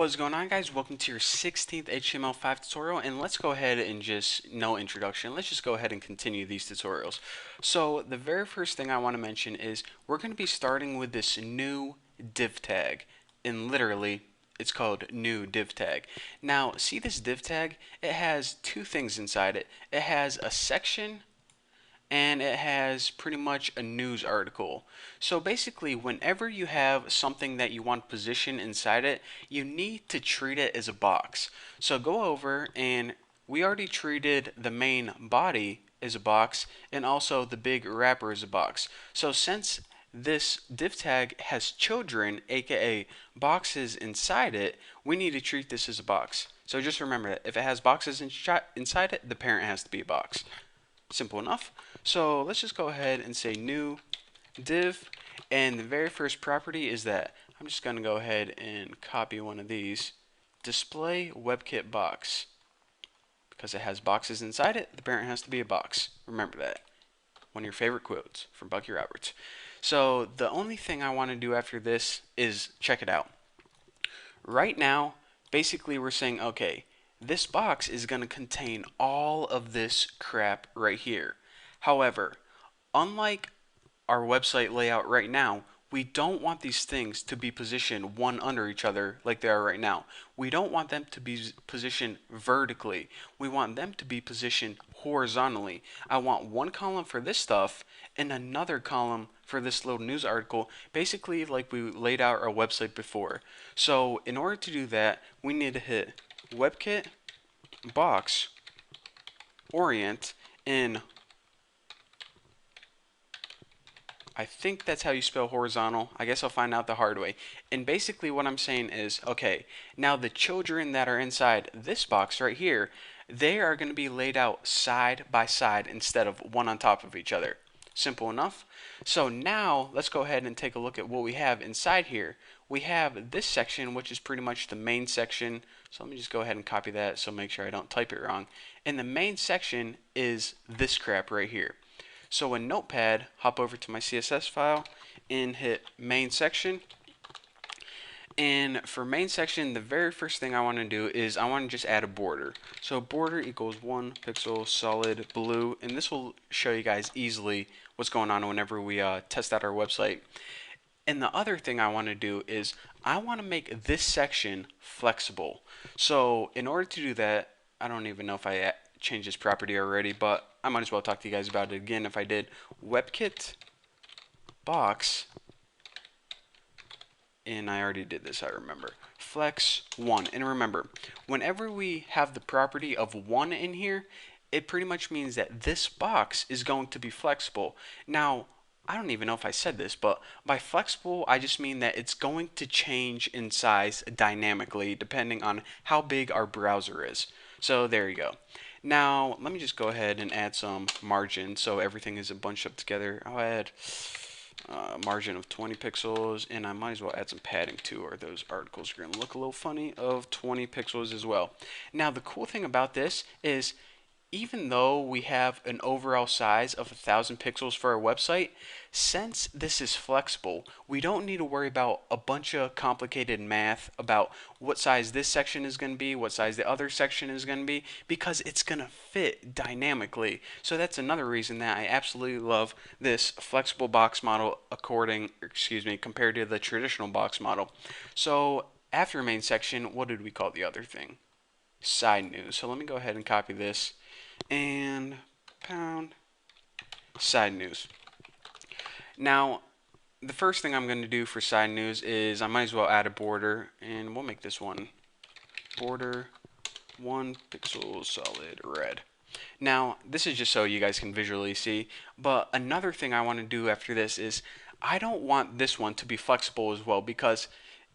What's going on, guys? Welcome to your 16th HTML5 tutorial, and let's go ahead and just, no introduction, let's just go ahead and continue these tutorials. So the very first thing I want to mention is we're going to be starting with this new div tag, and literally it's called new div tag. Now see this div tag? It has two things inside it. It has a section and it has pretty much a news article. So basically, whenever you have something that you want to position inside it, you need to treat it as a box. So go over, and we already treated the main body as a box and also the big wrapper as a box. So since this div tag has children, aka boxes inside it, we need to treat this as a box. So just remember that if it has boxes inside it, the parent has to be a box. Simple enough. So let's just go ahead and say new div, and the very first property is that I'm just going to go ahead and copy one of these, display WebKit box. Because it has boxes inside it, the parent has to be a box. Remember that. One of your favorite quotes from Bucky Roberts. So the only thing I want to do after this is check it out. Right now, basically we're saying, okay, this box is going to contain all of this crap right here. However, unlike our website layout right now, we don't want these things to be positioned one under each other like they are right now. We don't want them to be positioned vertically. We want them to be positioned horizontally. I want one column for this stuff and another column for this little news article, basically like we laid out our website before. So in order to do that, we need to hit WebKit box orient in, I think that's how you spell horizontal. I guess I'll find out the hard way. And basically what I'm saying is, okay, now the children that are inside this box right here, they are going to be laid out side by side instead of one on top of each other. Simple enough. So now let's go ahead and take a look at what we have inside here. We have this section, which is pretty much the main section. So let me just go ahead and copy that so make sure I don't type it wrong. And the main section is this crap right here. So in Notepad, hop over to my CSS file and hit main section. And for main section, the very first thing I want to do is I want to just add a border. So border equals 1 pixel solid blue, and this will show you guys easily what's going on whenever we test out our website. And the other thing I want to do is I want to make this section flexible. So in order to do that, I don't even know if I changed this property already, but I might as well talk to you guys about it again if I did. WebKit box, and I already did this, I remember. Flex 1. And remember, whenever we have the property of 1 in here, it pretty much means that this box is going to be flexible. Now, I don't even know if I said this, but by flexible, I just mean that it's going to change in size dynamically depending on how big our browser is. So there you go. Now, let me just go ahead and add some margin so everything isn't bunched up together. I'll add margin of 20 pixels, and I might as well add some padding too, or those articles are going to look a little funny, of 20 pixels as well. Now, the cool thing about this is even though we have an overall size of 1,000 pixels for our website, since this is flexible, we don't need to worry about a bunch of complicated math about what size this section is going to be, what size the other section is going to be, because it's going to fit dynamically. So that's another reason that I absolutely love this flexible box model compared to the traditional box model. So after main section, what did we call the other thing? Side news. So let me go ahead and copy this and pound side news. Now, the first thing I'm going to do for side news is I might as well add a border, and we'll make this one border 1 pixel solid red. Now, this is just so you guys can visually see, but another thing I want to do after this is I don't want this one to be flexible as well, because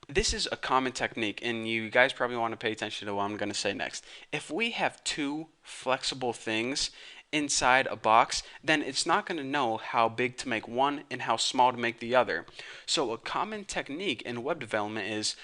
this is a common technique, and you guys probably want to pay attention to what I'm going to say next. If we have two flexible things inside a box, then it's not going to know how big to make one and how small to make the other. So a common technique in web development is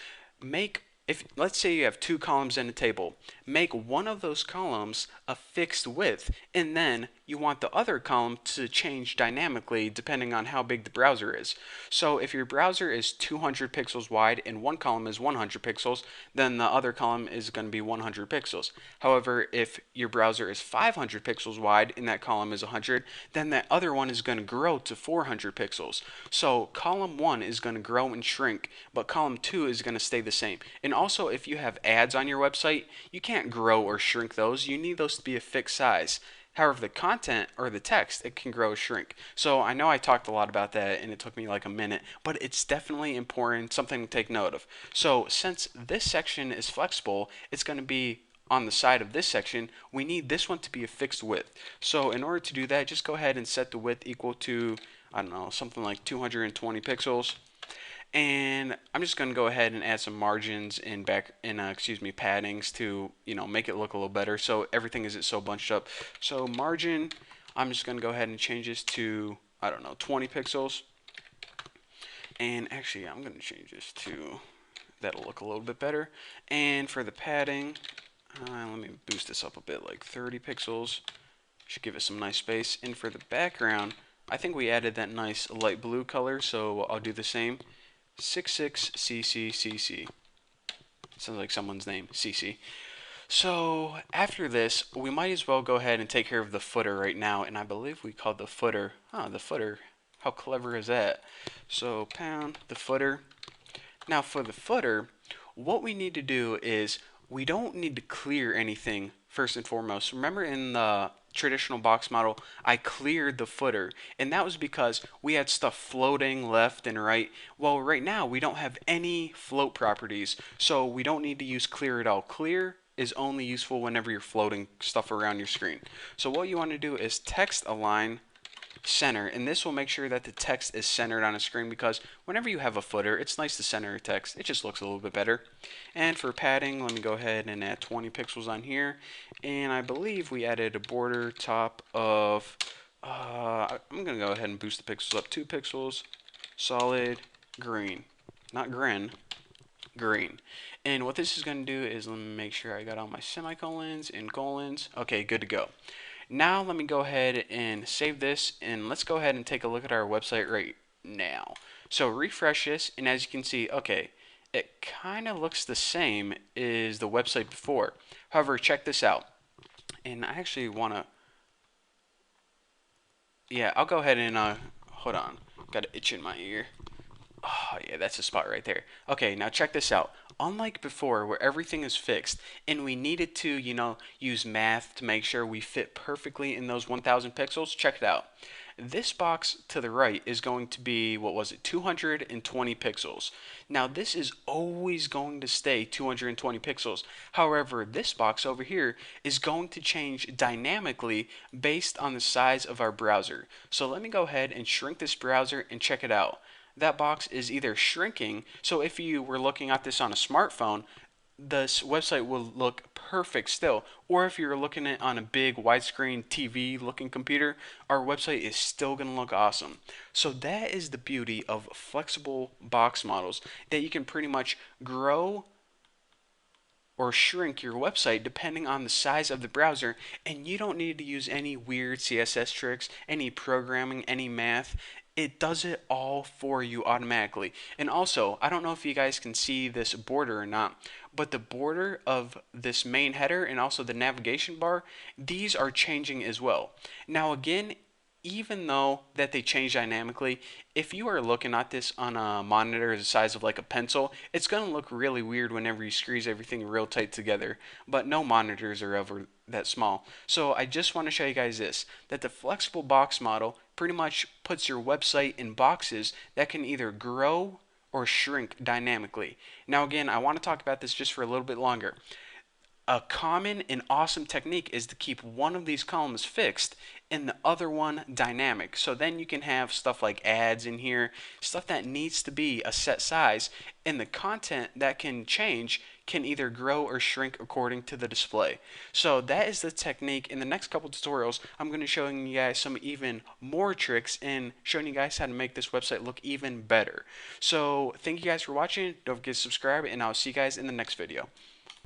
if let's say you have two columns in a table, make one of those columns a fixed width, and then you want the other column to change dynamically depending on how big the browser is. So if your browser is 200 pixels wide and one column is 100 pixels, then the other column is going to be 100 pixels. However, if your browser is 500 pixels wide and that column is 100, then that other one is going to grow to 400 pixels. So column 1 is going to grow and shrink, but column 2 is going to stay the same. And also, if you have ads on your website, you can't grow or shrink those. You need those to be a fixed size. However, the content or the text, it can grow or shrink. So I know I talked a lot about that and it took me like a minute, but it's definitely important, something to take note of. So since this section is flexible, it's going to be on the side of this section. We need this one to be a fixed width. So in order to do that, just go ahead and set the width equal to, I don't know, something like 220 pixels. And I'm just going to go ahead and add some margins and paddings to, make it look a little better. So everything isn't so bunched up. So margin, I'm just going to go ahead and change this to, I don't know, 20 pixels. And actually, I'm going to change this to, that'll look a little bit better. And for the padding, let me boost this up a bit, like 30 pixels. Should give it some nice space. And for the background, I think we added that nice light blue color, so I'll do the same. 66CCCC. Sounds like someone's name, CC. So after this, we might as well go ahead and take care of the footer right now. And I believe we called the footer. The footer. How clever is that? So pound the footer. Now for the footer, what we need to do is we don't need to clear anything first and foremost. Remember in the traditional box model, I cleared the footer, and that was because we had stuff floating left and right. Well, right now we don't have any float properties, so we don't need to use clear at all. Clear is only useful whenever you're floating stuff around your screen. So what you want to do is text align center, and this will make sure that the text is centered on a screen, because whenever you have a footer, it's nice to center text. It just looks a little bit better. And for padding, let me go ahead and add 20 pixels on here. And I believe we added a border top of, I'm going to go ahead and boost the pixels up 2 pixels, solid green, not grin, green. And what this is going to do is, let me make sure I got all my semicolons and colons. Okay, good to go. Now let me go ahead and save this, and let's go ahead and take a look at our website right now. So refresh this, and as you can see, okay, it kind of looks the same as the website before. However, check this out. And I actually want to, yeah, I'll go ahead and, hold on. Got an itch in my ear. Oh, yeah, that's the spot right there. Okay, now check this out. Unlike before, where everything is fixed, and we needed to, use math to make sure we fit perfectly in those 1000 pixels, check it out. This box to the right is going to be, what was it, 220 pixels. Now, this is always going to stay 220 pixels. However, this box over here is going to change dynamically based on the size of our browser. So let me go ahead and shrink this browser and check it out. That box is either shrinking, so if you were looking at this on a smartphone, this website will look perfect still. Or if you're looking at it on a big widescreen TV looking computer, our website is still going to look awesome. So that is the beauty of flexible box models, that you can pretty much grow or shrink your website depending on the size of the browser, and you don't need to use any weird CSS tricks, any programming, any math. It does it all for you automatically. And also, I don't know if you guys can see this border or not, but the border of this main header and also the navigation bar, these are changing as well. Now again, even though that they change dynamically, if you are looking at this on a monitor the size of like a pencil, it's going to look really weird whenever you squeeze everything real tight together. But no monitors are ever that small. So I just want to show you guys this, that the flexible box model pretty much puts your website in boxes that can either grow or shrink dynamically. Now again, I want to talk about this just for a little bit longer. A common and awesome technique is to keep one of these columns fixed and the other one dynamic. So then you can have stuff like ads in here, stuff that needs to be a set size, and the content that can change can either grow or shrink according to the display. So that is the technique. In the next couple tutorials, I'm going to show you guys some even more tricks and showing you guys how to make this website look even better. So thank you guys for watching. Don't forget to subscribe, and I'll see you guys in the next video.